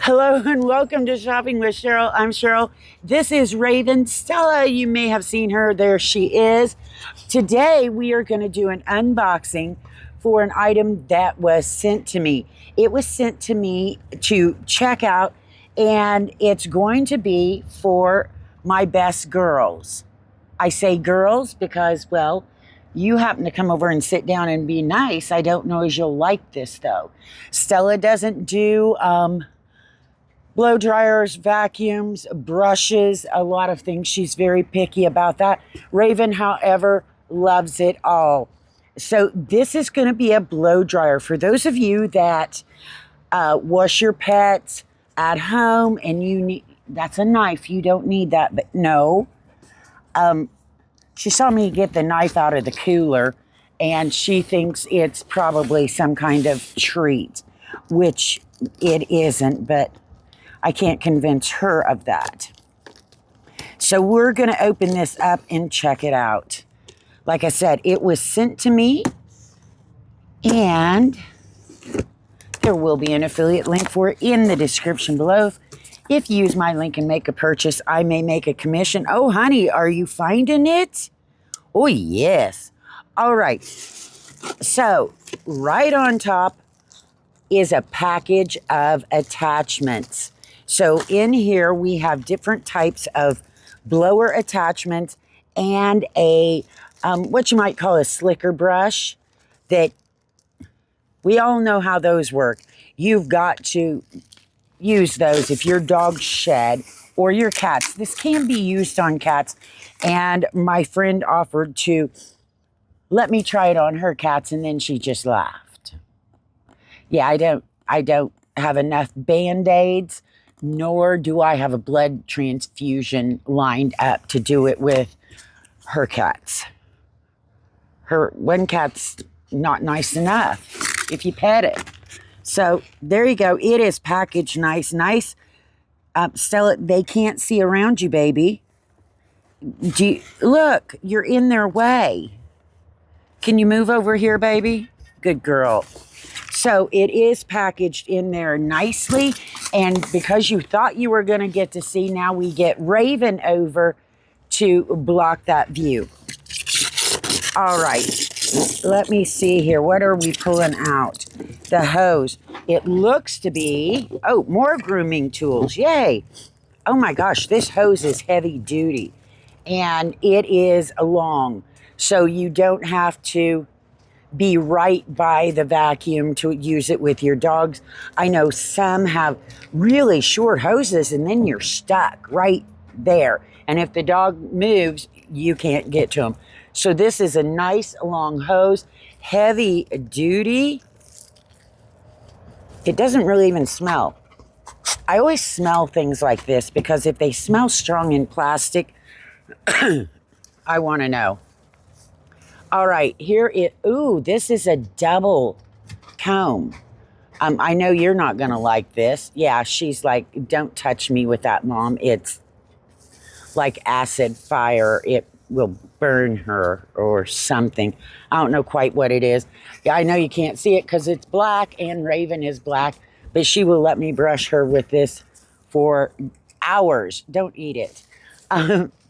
Hello and welcome to Shopping with Cheryl. I'm Cheryl. This is Raven. Stella, you may have seen her. There she is. Today we are going to do an unboxing for an item that was sent to me. It was sent to me to check out, and it's going to be for my best girls. I say girls because, well, you happen to come over and sit down and be nice. I don't know as you'll like this, though. Stella doesn't do blow dryers, vacuums, brushes, a lot of things. She's very picky about that. Raven, however, loves it all. So this is going to be a blow dryer. For those of you that wash your pets at home and you need, that's a knife. You don't need that, but no. She saw me get the knife out of the cooler and she thinks it's probably some kind of treat, which it isn't, but I can't convince her of that. So we're going to open this up and check it out. Like I said, it was sent to me, and there will be an affiliate link for it in the description below. If you use my link and make a purchase, I may make a commission. Oh, honey, are you finding it? Oh, yes. All right. So right on top is a package of attachments. So in here we have different types of blower attachments and a, what you might call a slicker brush that we all know how those work. You've got to use those if your dog shed or your cats. This can be used on cats, and my friend offered to let me try it on her cats, and then she just laughed. Yeah, I don't have enough Band-Aids, nor do I have a blood transfusion lined up to do it with her cats. Her one cat's not nice enough if you pet it. So there you go. It is packaged nice. Stella, they can't see around you, baby. Look, you're in their way. Can you move over here, baby? Good girl. So it is packaged in there nicely. And because you thought you were going to get to see, now we get Raven over to block that view. All right. Let me see here. What are we pulling out? The hose. It looks to be, oh, more grooming tools. Yay. Oh my gosh, this hose is heavy duty. And it is long. So you don't have to be right by the vacuum to use it with your dogs. I know some have really short hoses and then you're stuck right there. And if the dog moves, you can't get to them. So this is a nice long hose, heavy duty. It doesn't really even smell. I always smell things like this because if they smell strong in plastic, I want to know. All right, ooh, this is a double comb. I know you're not going to like this. Yeah, she's like, don't touch me with that, Mom. It's like acid fire. It will burn her or something. I don't know quite what it is. Yeah, I know you can't see it because it's black and Raven is black, but she will let me brush her with this for hours. Don't eat it.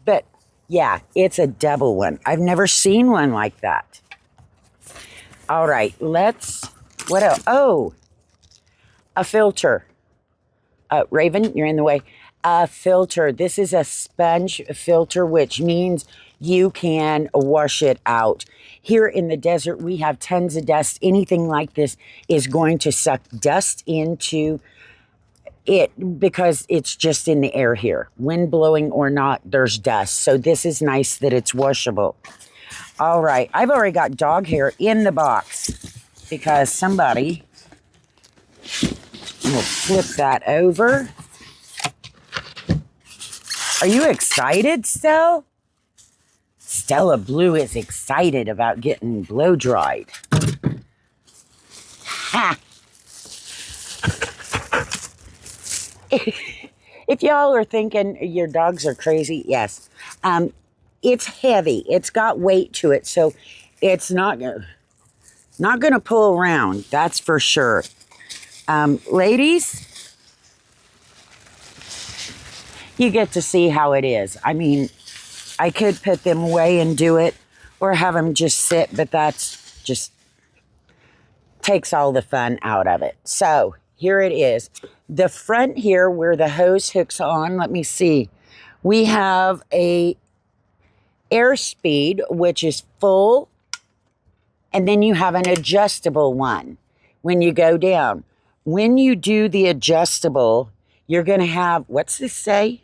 But yeah, it's a double one. I've never seen one like that. All right, what else? Oh, a filter. Raven, you're in the way. A filter. This is a sponge filter, which means you can wash it out. Here in the desert, we have tons of dust. Anything like this is going to suck dust into it because it's just in the air here. Wind blowing or not, there's dust. So this is nice that it's washable. All right, I've already got dog hair in the box because somebody will flip that over. Are you excited, Stella? Stella Blue is excited about getting blow dried. Ha! If y'all are thinking your dogs are crazy, yes. It's heavy. It's got weight to it, so it's not gonna pull around. That's for sure. Ladies, you get to see how it is. I mean, I could put them away and do it or have them just sit, but that's just takes all the fun out of it. So here it is. The front here where the hose hooks on, let me see. We have a airspeed, which is full, and then you have an adjustable one when you go down. When you do the adjustable, you're going to have, what's this say?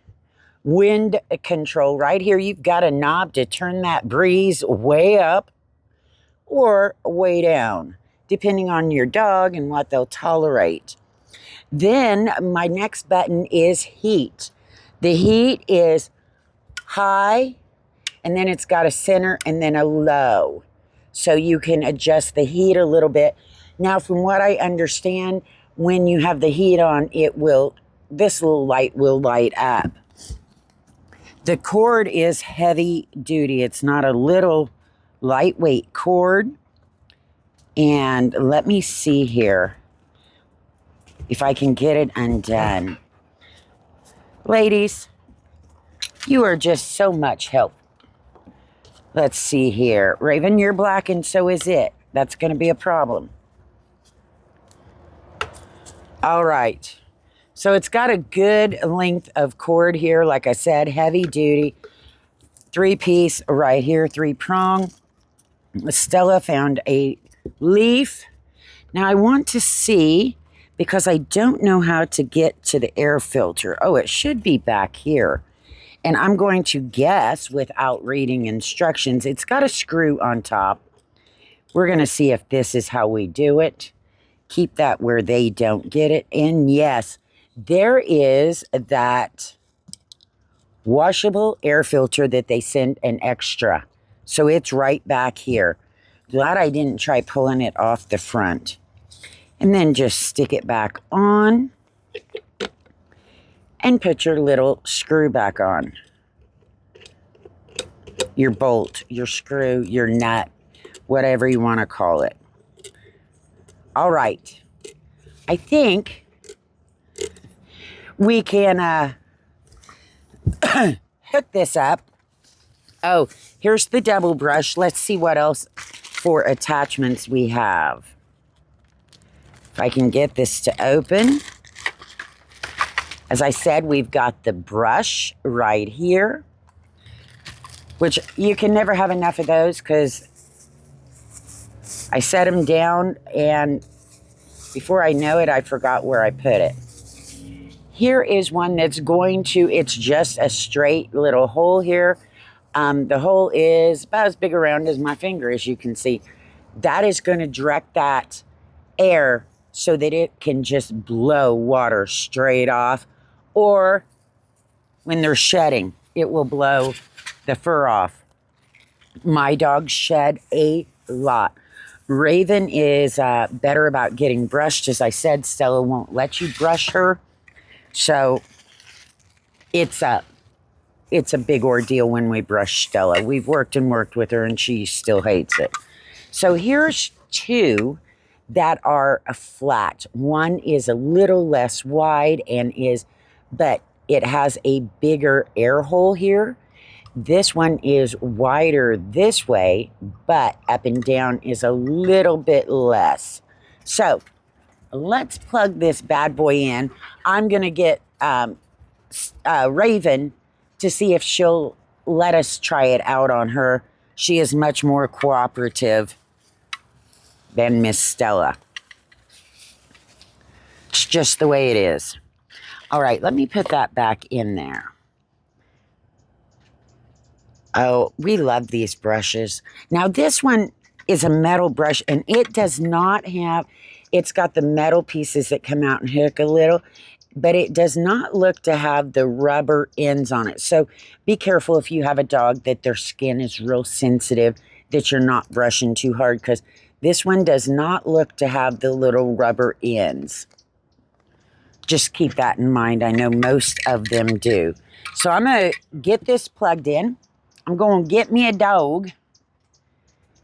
Wind control. Right here, you've got a knob to turn that breeze way up or way down, depending on your dog and what they'll tolerate. Then my next button is heat. The heat is high, and then it's got a center and then a low. So you can adjust the heat a little bit. Now, from what I understand, when you have the heat on, this little light will light up. The cord is heavy duty. It's not a little lightweight cord. And let me see here if I can get it undone. Ladies, you are just so much help. Let's see here. Raven, you're black and so is it. That's going to be a problem. All right. So it's got a good length of cord here. Like I said, heavy duty. 3-piece right here, 3-prong. Stella found a leaf. Now I want to see, because I don't know how to get to the air filter. Oh, it should be back here. And I'm going to guess without reading instructions. It's got a screw on top. We're going to see if this is how we do it. Keep that where they don't get it. And yes, there is that washable air filter that they sent an extra. So it's right back here. Glad I didn't try pulling it off the front. And then just stick it back on. And put your little screw back on. Your bolt, your screw, your nut, whatever you want to call it. All right. I think we can hook this up. Oh, here's the double brush. Let's see what else for attachments we have. If I can get this to open. As I said, we've got the brush right here, which you can never have enough of those because I set them down and before I know it, I forgot where I put it. Here is one that's it's just a straight little hole here. The hole is about as big around as my finger, as you can see. That is going to direct that air so that it can just blow water straight off. Or when they're shedding, it will blow the fur off. My dogs shed a lot. Raven is better about getting brushed. As I said, Stella won't let you brush her. So it's a big ordeal when we brush Stella. We've worked and worked with her and she still hates it. So here's two that are flat. One is a little less wide but it has a bigger air hole here. This one is wider this way, but up and down is a little bit less. So let's plug this bad boy in. I'm going to get Raven to see if she'll let us try it out on her. She is much more cooperative than Miss Stella. It's just the way it is. All right, let me put that back in there. Oh, we love these brushes. Now, this one is a metal brush, and it does not have, it's got the metal pieces that come out and hook a little, but it does not look to have the rubber ends on it. So be careful if you have a dog that their skin is real sensitive, that you're not brushing too hard, because this one does not look to have the little rubber ends. Just keep that in mind. I know most of them do. So I'm going to get this plugged in. I'm going to get me a dog.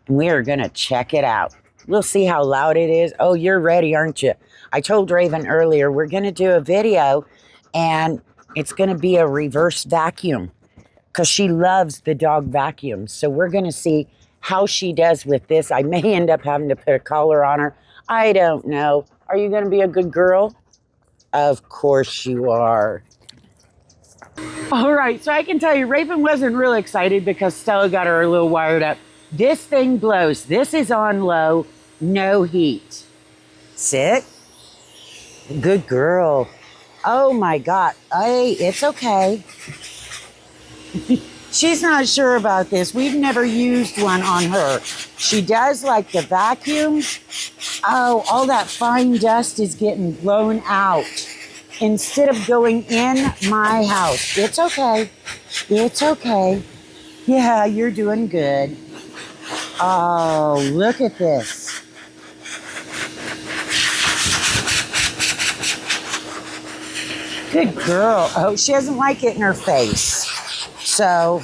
And we are going to check it out. We'll see how loud it is. Oh, you're ready, aren't you? I told Raven earlier we're going to do a video. And It's going to be a reverse vacuum because she loves the dog vacuum. So we're going to see how she does with this. I may end up having to put a collar on her. I don't know. Are you going to be a good girl? Of course you are. All right, so I can tell you, Raven wasn't real excited because Stella got her a little wired up. This thing blows. This is on low, no heat. Sit. Good girl. Oh my God. Hey, it's okay. She's not sure about this. We've never used one on her. She does like the vacuum. Oh, all that fine dust is getting blown out instead of going in my house. It's okay. It's okay. Yeah, you're doing good. Oh, look at this. Good girl. Oh, she doesn't like it in her face. So,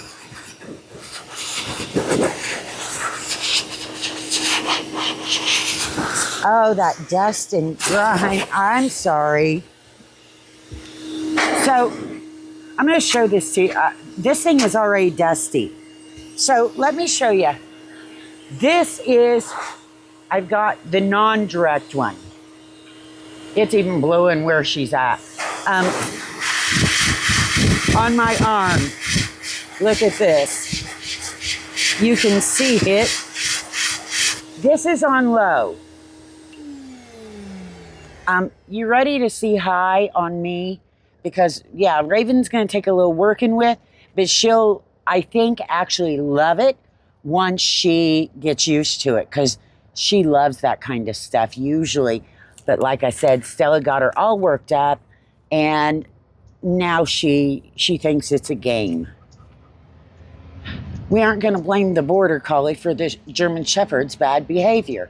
oh, that dust and grime. I'm sorry. So, I'm going to show this to you. This thing is already dusty. So, let me show you. This is, I've got the non-direct one. It's even blowing where she's at. On my arm. Look at this. You can see it. This is on low. You ready to see high on me? Because, yeah, Raven's going to take a little working with, but she'll, I think, actually love it once she gets used to it, because she loves that kind of stuff usually. But like I said, Stella got her all worked up, and now she thinks it's a game. We aren't going to blame the border collie for the German Shepherd's bad behavior,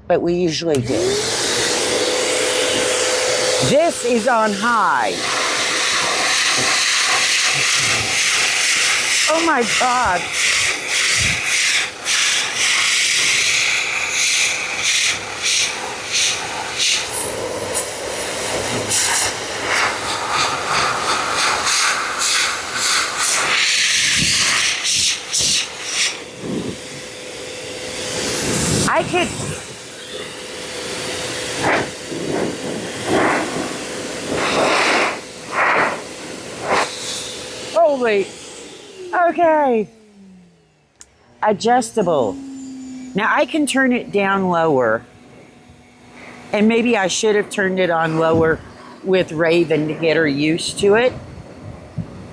but we usually do. This is on high. Oh my God. I could. Holy. Okay. Adjustable. Now I can turn it down lower. And maybe I should have turned it on lower with Raven to get her used to it.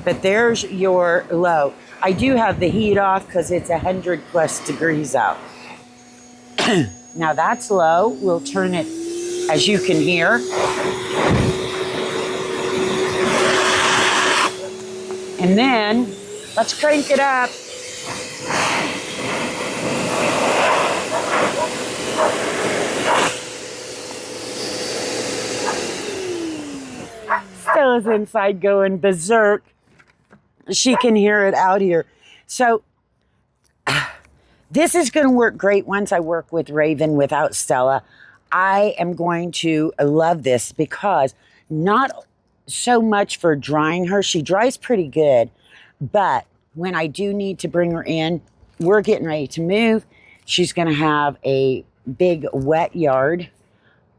But there's your low. I do have the heat off because it's 100+ degrees out. Now that's low. We'll turn it, as you can hear. And then let's crank it up. Stella's inside going berserk. She can hear it out here. So this is going to work great once I work with Raven without Stella. I am going to love this because not so much for drying her. She dries pretty good. But when I do need to bring her in, we're getting ready to move. She's going to have a big wet yard.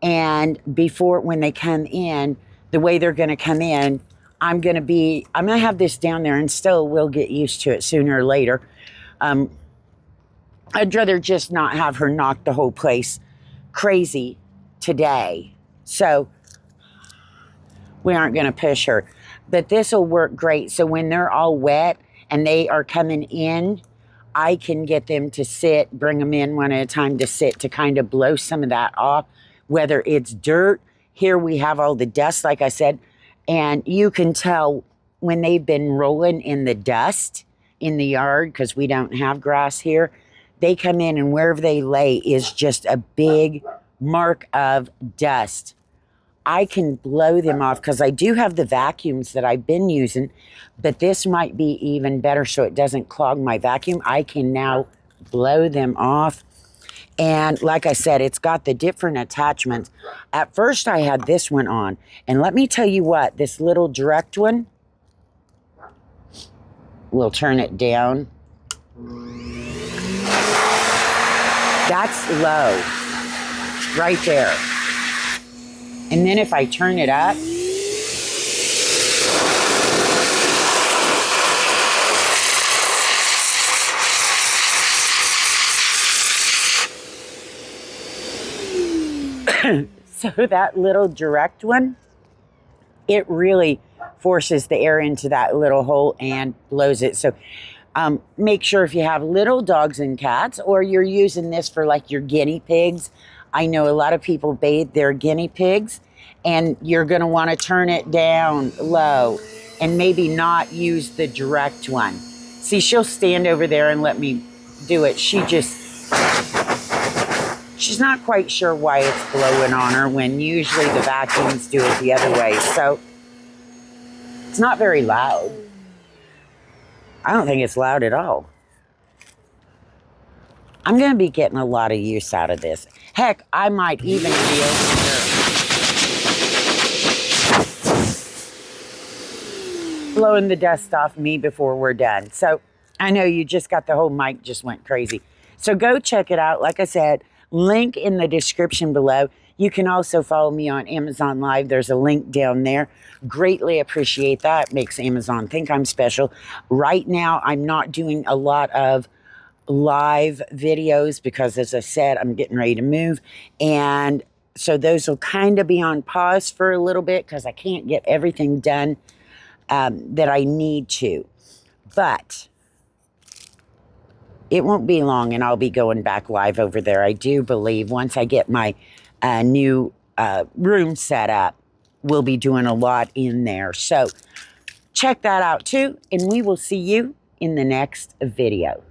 And before, when they come in, the way they're going to come in, I'm going to have this down there, and Stella will get used to it sooner or later. I'd rather just not have her knock the whole place crazy today. So we aren't going to push her. But this will work great. So when they're all wet and they are coming in, I can get them to sit, bring them in one at a time to sit, to kind of blow some of that off. Whether it's dirt, here we have all the dust, like I said, and you can tell when they've been rolling in the dust in the yard, because we don't have grass here. They come in and wherever they lay is just a big mark of dust. I can blow them off because I do have the vacuums that I've been using, but this might be even better so it doesn't clog my vacuum. I can now blow them off. And like I said, it's got the different attachments. At first, I had this one on. And let me tell you what, this little direct one, we'll turn it down. That's low, right there. And then if I turn it up, so that little direct one, it really forces the air into that little hole and blows it. So make sure if you have little dogs and cats, or you're using this for like your guinea pigs. I know a lot of people bathe their guinea pigs, and you're going to want to turn it down low and maybe not use the direct one. See, she'll stand over there and let me do it. She's not quite sure why it's blowing on her when usually the vacuums do it the other way. So it's not very loud. I don't think it's loud at all. I'm going to be getting a lot of use out of this. Heck, I might even be over here blowing the dust off me before we're done. So I know you just got the whole mic just went crazy. So go check it out. Like I said, link in the description below. You can also follow me on Amazon Live. There's a link down there. Greatly appreciate that. It makes Amazon think I'm special. Right now, I'm not doing a lot of live videos because, as I said, I'm getting ready to move. And so those will kind of be on pause for a little bit because I can't get everything done that I need to. But it won't be long and I'll be going back live over there. I do believe once I get my new room set up, we'll be doing a lot in there. So check that out too, and we will see you in the next video.